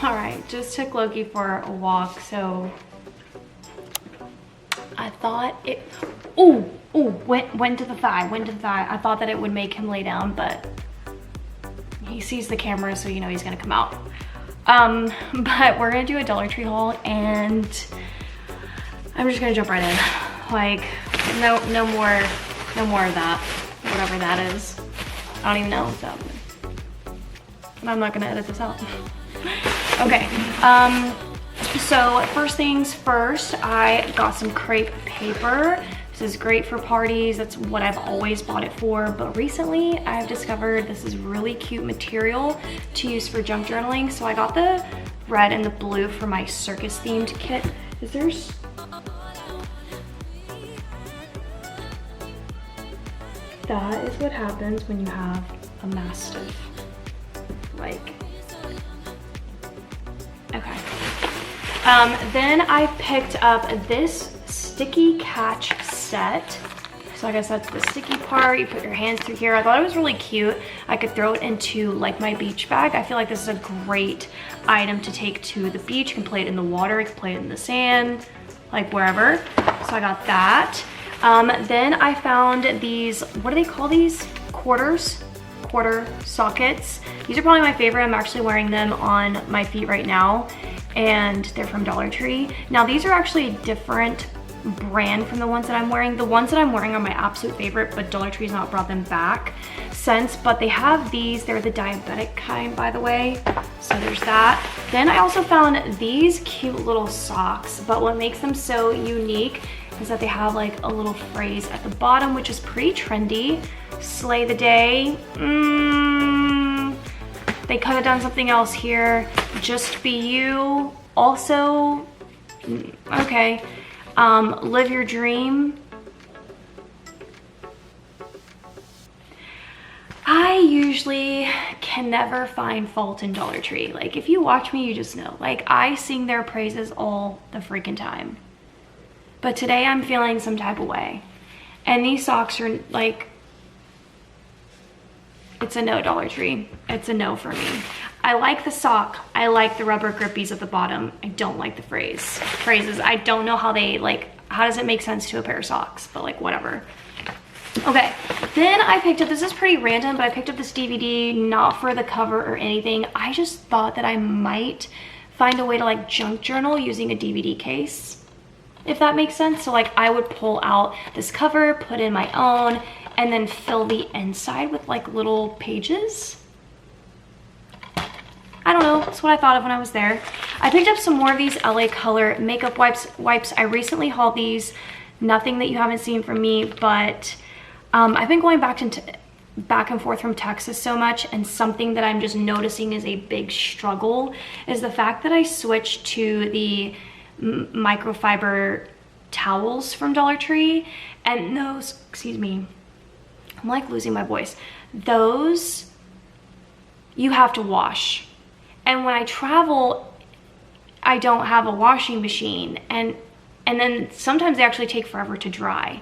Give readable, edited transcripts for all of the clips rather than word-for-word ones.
All right, just took Loki for a walk, so I thought it, went to the thigh. I thought that it would make him lay down, but he sees the camera, so you know he's gonna come out. But we're gonna do a Dollar Tree haul, and I'm just gonna jump right in. Like, no more of that, whatever that is. I don't even know what's that. And I'm not gonna edit this out. Okay, so first things first, I got some crepe paper. This is great for parties. That's what I've always bought it for. But recently I've discovered this is really cute material to use for junk journaling. So I got the red and the blue for my circus themed kit. That is what happens when you have a mastiff. Like, okay. Then I picked up this sticky catch set. So I guess that's the sticky part. You put your hands through here. I thought it was really cute. I could throw it into like my beach bag. I feel like this is a great item to take to the beach. You can play it in the water, you can play it in the sand, like wherever. So I got that. Then I found these, what do they call these? Quarter sockets. These are probably my favorite. I'm actually wearing them on my feet right now, and they're from Dollar Tree. Now these are actually a different brand from the ones that I'm wearing. The ones that I'm wearing are my absolute favorite, but Dollar Tree's not brought them back since, but they have these. They're the diabetic kind, by the way. So there's that. Then I also found these cute little socks, but what makes them so unique is that they have like a little phrase at the bottom, which is pretty trendy. Slay the day. They could have done something else here. Just be you. Also, okay. Live your dream. I usually can never find fault in Dollar Tree. Like, if you watch me, you just know. Like, I sing their praises all the freaking time. But today I'm feeling some type of way. And these socks are like, it's a no, Dollar Tree. It's a no for me. I like the sock. I like the rubber grippies at the bottom. I don't like the phrases. I don't know how they, like, how does it make sense to a pair of socks? But like, whatever. Okay, then I picked up, this is pretty random, but I picked up this DVD, not for the cover or anything. I just thought that I might find a way to like junk journal using a DVD case, if that makes sense. So like I would pull out this cover, put in my own, and then fill the inside with like little pages. I don't know, that's what I thought of when I was there. I picked up some more of these LA Color makeup wipes. I recently hauled these, nothing that you haven't seen from me, but I've been going back and forth from Texas so much, and something that I'm just noticing is a big struggle is the fact that I switched to the microfiber towels from Dollar Tree, and those, excuse me, I'm like losing my voice. Those you have to wash. And when I travel, I don't have a washing machine, and then sometimes they actually take forever to dry.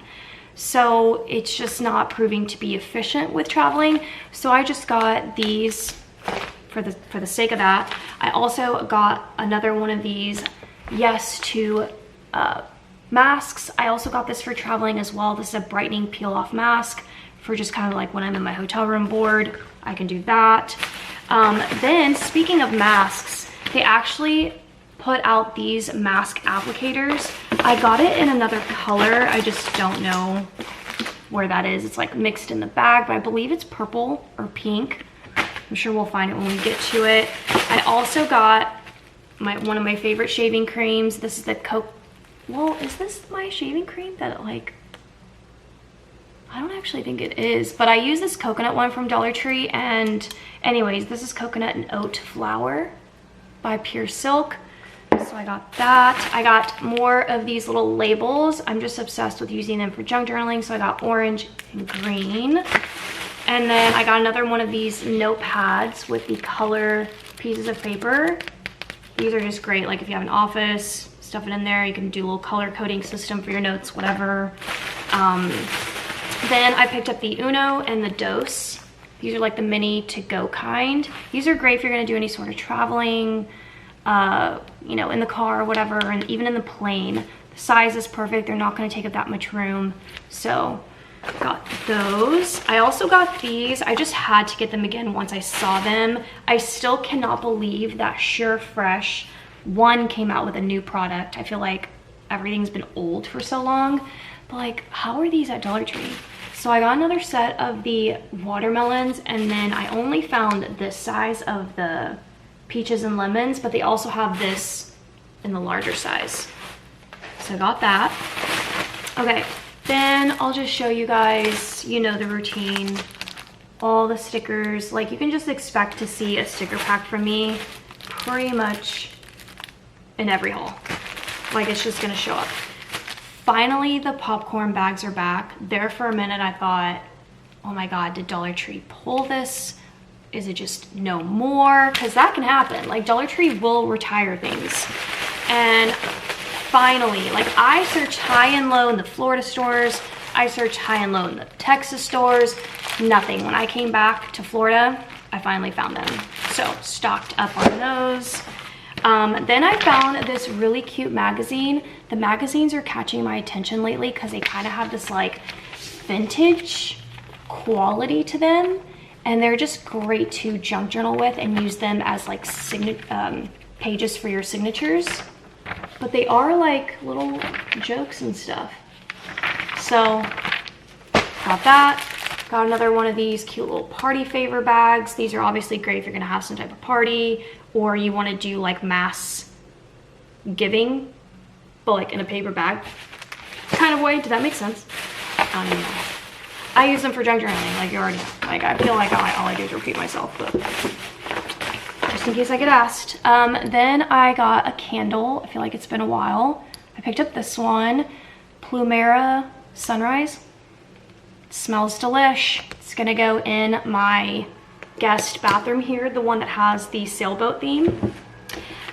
So it's just not proving to be efficient with traveling. So I just got these for the sake of that. I also got another one of these Yes to masks. I also got this for traveling as well. This is a brightening peel off mask for just kind of like when I'm in my hotel room bored. I can do that. Then speaking of masks, they actually put out these mask applicators. I got it in another color. I just don't know where that is. It's like mixed in the bag, but I believe it's purple or pink. I'm sure we'll find it when we get to it. I also got one of my favorite shaving creams. This is the well, is this my shaving cream that like, I don't actually think it is, but I use this coconut one from Dollar Tree. And anyways, this is coconut and oat flour by Pure Silk. So I got that. I got more of these little labels. I'm just obsessed with using them for junk journaling. So I got orange and green. And then I got another one of these notepads with the color pieces of paper. These are just great. Like if you have an office, stuff it in there. You can do a little color coding system for your notes, whatever. Then I picked up the Uno and the Dose. These are like the mini to-go kind. These are great if you're gonna do any sort of traveling. you know, in the car or whatever, and even in the plane. The size is perfect. They're not going to take up that much room. So got those. I also got these. I just had to get them again once I saw them. I still cannot believe that Sure Fresh one came out with a new product. I feel like everything's been old for so long, but like, how are these at Dollar Tree? So I got another set of the watermelons, and then I only found this size of the peaches and lemons, but they also have this in the larger size. So I got that. Okay, then I'll just show you guys, you know, the routine, all the stickers. Like, you can just expect to see a sticker pack from me pretty much in every haul. Like, it's just gonna show up. Finally, the popcorn bags are back. There for a minute, I thought, oh my God, did Dollar Tree pull this? Is it just no more? Because that can happen. Like, Dollar Tree will retire things. And finally, like, I searched high and low in the Florida stores. I searched high and low in the Texas stores. Nothing. When I came back to Florida, I finally found them. So stocked up on those. Then I found this really cute magazine. The magazines are catching my attention lately because they kind of have this like vintage quality to them, and they're just great to junk journal with and use them as like pages for your signatures. But they are like little jokes and stuff. So got that. Got another one of these cute little party favor bags. These are obviously great if you're gonna have some type of party, or you wanna do like mass giving, but like in a paper bag kind of way. Did that make sense? I don't even know. I use them for junk journaling, like you already know. Like, I feel like all I do is repeat myself, but just in case I get asked. Then I got a candle. I feel like it's been a while. I picked up this one, Plumera Sunrise. It smells delish. It's gonna go in my guest bathroom here, the one that has the sailboat theme.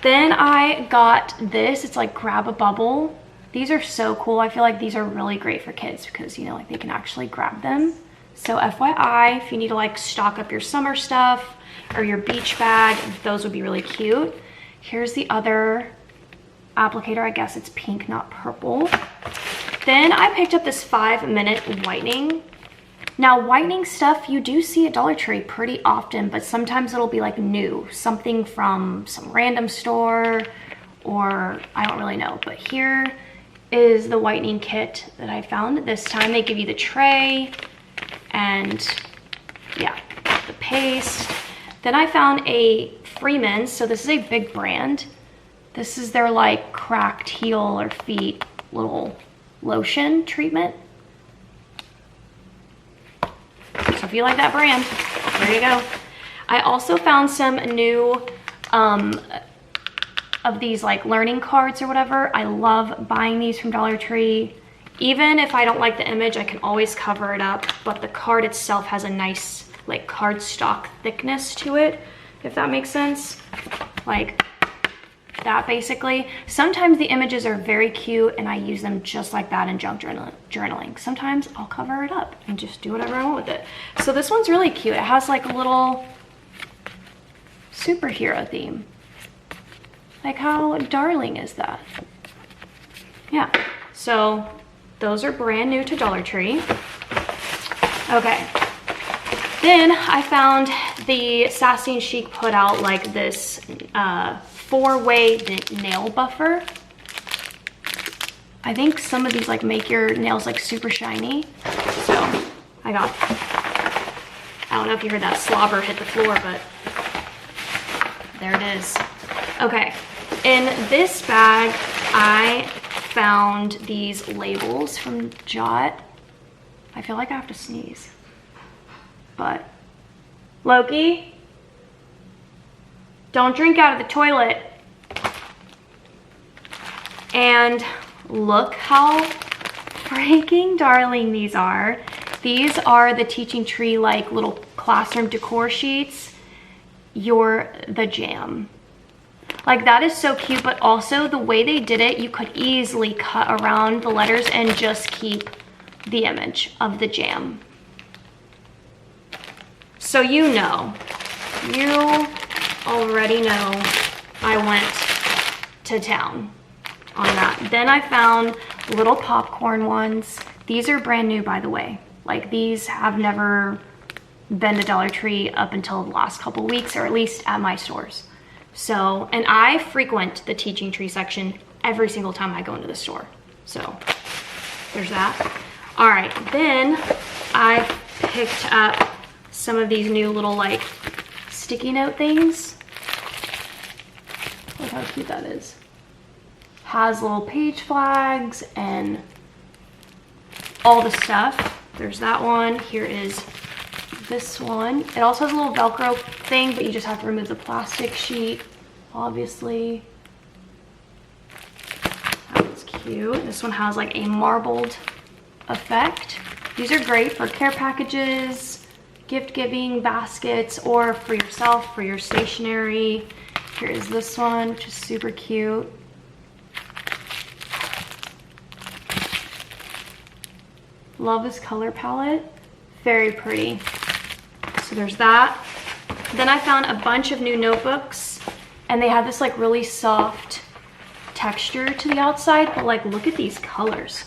Then I got this. It's like Grab a Bubble. These are so cool. I feel like these are really great for kids because, you know, like they can actually grab them. So FYI, if you need to like stock up your summer stuff or your beach bag, those would be really cute. Here's the other applicator. I guess it's pink, not purple. Then I picked up this 5-minute whitening. Now, whitening stuff you do see at Dollar Tree pretty often, but sometimes it'll be like new, something from some random store, or I don't really know. But here is the whitening kit that I found. This time they give you the tray and yeah, the paste. Then I found a Freeman's. So this is a big brand. This is their like cracked heel or feet little lotion treatment. So if you like that brand, there you go. I also found some new of these like learning cards or whatever. I love buying these from Dollar Tree. Even if I don't like the image, I can always cover it up, but the card itself has a nice like cardstock thickness to it, if that makes sense. Like that basically. Sometimes the images are very cute and I use them just like that in junk journaling. Sometimes I'll cover it up and just do whatever I want with it. So this one's really cute. It has like a little superhero theme. Like, how darling is that? Yeah, so those are brand new to Dollar Tree. Okay, then I found the Sassy and Chic put out like this 4-way nail buffer. I think some of these like make your nails like super shiny. So I got, I don't know if you heard that slobber hit the floor, but there it is. Okay, in this bag, I found these labels from Jot. I feel like I have to sneeze, but Loki, don't drink out of the toilet. And look how freaking darling these are. These are the Teaching Tree like little classroom decor sheets. You're the jam. Like, that is so cute, but also the way they did it, you could easily cut around the letters and just keep the image of the jam. So you know, you already know I went to town on that. Then I found little popcorn ones. These are brand new, by the way. Like, these have never been to Dollar Tree up until the last couple weeks, or at least at my stores. So, and I frequent the teaching tree section every single time I go into the store. So there's that. All right, then I picked up some of these new little like sticky note things. Look how cute that is. Has little page flags and all the stuff. There's that one. Here is this one. It also has a little Velcro thing, but you just have to remove the plastic sheet, obviously. That one's cute. This one has like a marbled effect. These are great for care packages, gift giving, baskets, or for yourself, for your stationery. Here is this one, which is super cute. Love this color palette. Very pretty. So there's that. Then I found a bunch of new notebooks, and they have this like really soft texture to the outside, but like look at these colors.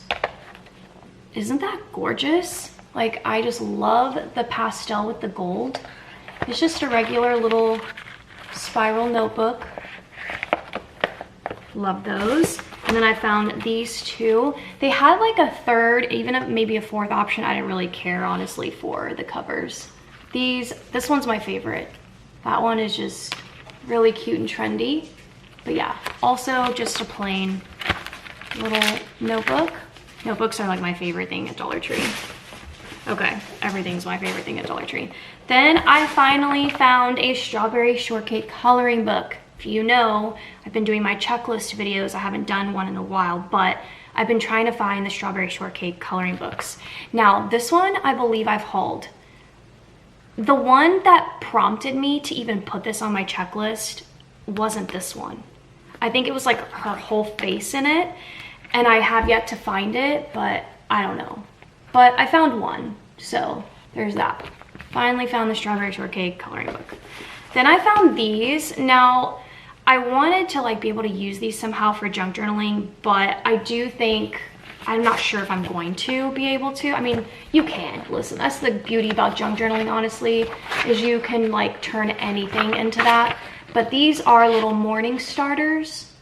Isn't that gorgeous? Like, I just love the pastel with the gold. It's just a regular little spiral notebook. Love those. And then I found these two. They had like a third, even maybe a fourth option. I didn't really care, honestly, for the covers. This one's my favorite. That one is just really cute and trendy. But yeah, also just a plain little notebook. Notebooks are like my favorite thing at Dollar Tree. Okay, everything's my favorite thing at Dollar Tree. Then I finally found a strawberry shortcake coloring book. If you know, I've been doing my checklist videos. I haven't done one in a while, but I've been trying to find the strawberry shortcake coloring books. Now, this one I believe I've hauled. The one that prompted me to even put this on my checklist wasn't this one. I think it was like her whole face in it, and I have yet to find it, but I don't know. But I found one, so there's that. Finally found the strawberry shortcake coloring book. Then I found these. Now, I wanted to like be able to use these somehow for junk journaling, but I do think, I'm not sure if I'm going to be able to. I mean, you can. Listen, that's the beauty about junk journaling, honestly, is you can like turn anything into that. But these are little morning starters.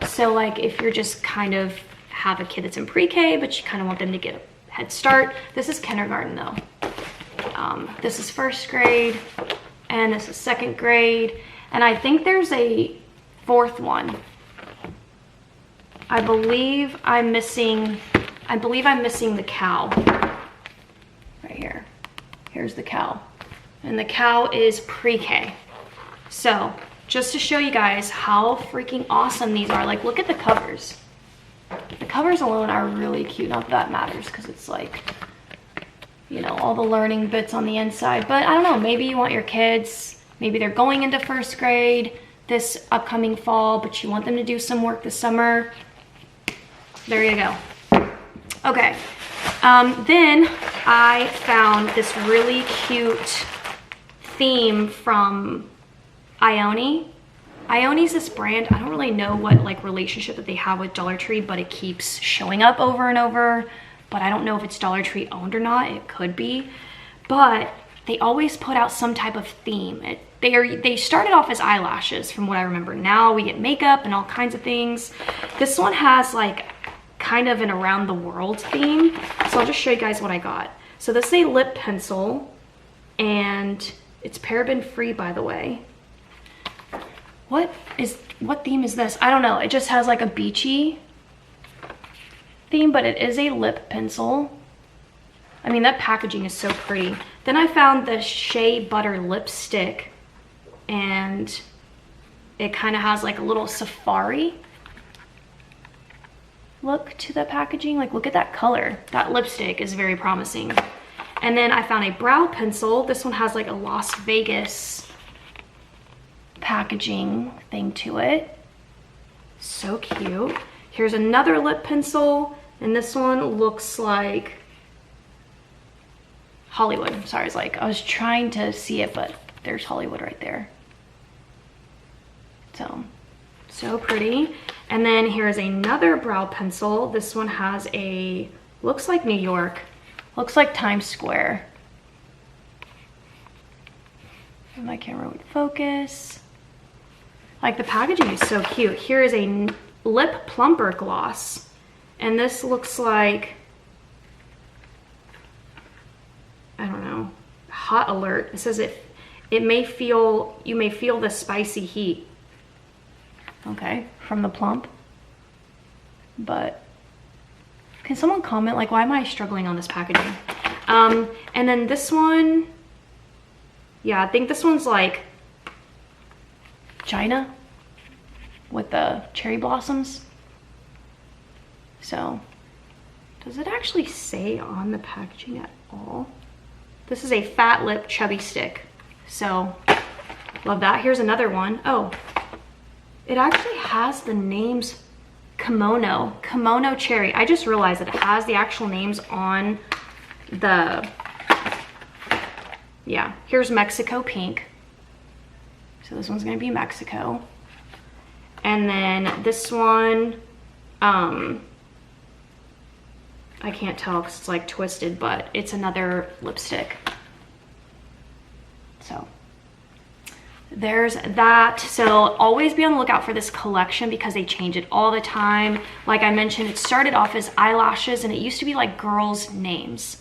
So like if you're just kind of have a kid that's in pre-K, but you kind of want them to get a head start. This is kindergarten though. This is first grade, and this is second grade. And I think there's a fourth one. I believe I'm missing the cow right here. Here's the cow. And the cow is pre-K. So just to show you guys how freaking awesome these are, like look at the covers. The covers alone are really cute. Not that that matters because it's like, you know, all the learning bits on the inside. But I don't know, maybe you want your kids, maybe they're going into first grade this upcoming fall, but you want them to do some work this summer. There you go. Okay, then I found this really cute theme from Ioni. Ioni's this brand. I don't really know what like relationship that they have with Dollar Tree, but it keeps showing up over and over. But I don't know if it's Dollar Tree owned or not. It could be. But they always put out some type of theme. They started off as eyelashes from what I remember. Now we get makeup and all kinds of things. This one has like kind of an around the world theme. So I'll just show you guys what I got. So this is a lip pencil, and it's paraben free, by the way. What theme is this? I don't know. It just has like a beachy theme, but it is a lip pencil. I mean, that packaging is so pretty. Then I found the Shea Butter lipstick, and it kind of has like a little safari look to the packaging. Like, look at that color. That lipstick is very promising. And then I found a brow pencil. This one has like a Las Vegas packaging thing to it. So cute. Here's another lip pencil, and this one looks like Hollywood. Sorry, it's like I was trying to see it, but there's Hollywood right there. So So pretty. And then here's another brow pencil. This one has a, looks like New York, looks like Times Square. And my camera would focus. Like, the packaging is so cute. Here is a lip plumper gloss. And this looks like, I don't know, hot alert. It says you may feel the spicy heat. Okay, from the plump. But can someone comment, like, why am I struggling on this packaging? And then this one, yeah, I think this one's like China with the cherry blossoms. So, does it actually say on the packaging at all? This is a fat lip chubby stick. So, love that. Here's another one. Oh, it actually has the names Kimono Cherry. I just realized that it has the actual names on the, yeah, here's Mexico Pink. So this one's gonna be Mexico. And then this one, I can't tell because it's like twisted, but it's another lipstick. So there's that. So always be on the lookout for this collection because they change it all the time. Like I mentioned, it started off as eyelashes and it used to be like girls' names.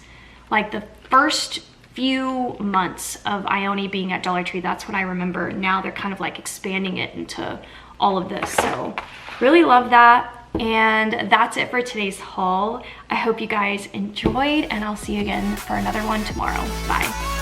Like the first few months of Ione being at Dollar Tree, that's what I remember. Now they're kind of like expanding it into all of this. So really love that. And that's it for today's haul. I hope you guys enjoyed and I'll see you again for another one tomorrow. Bye.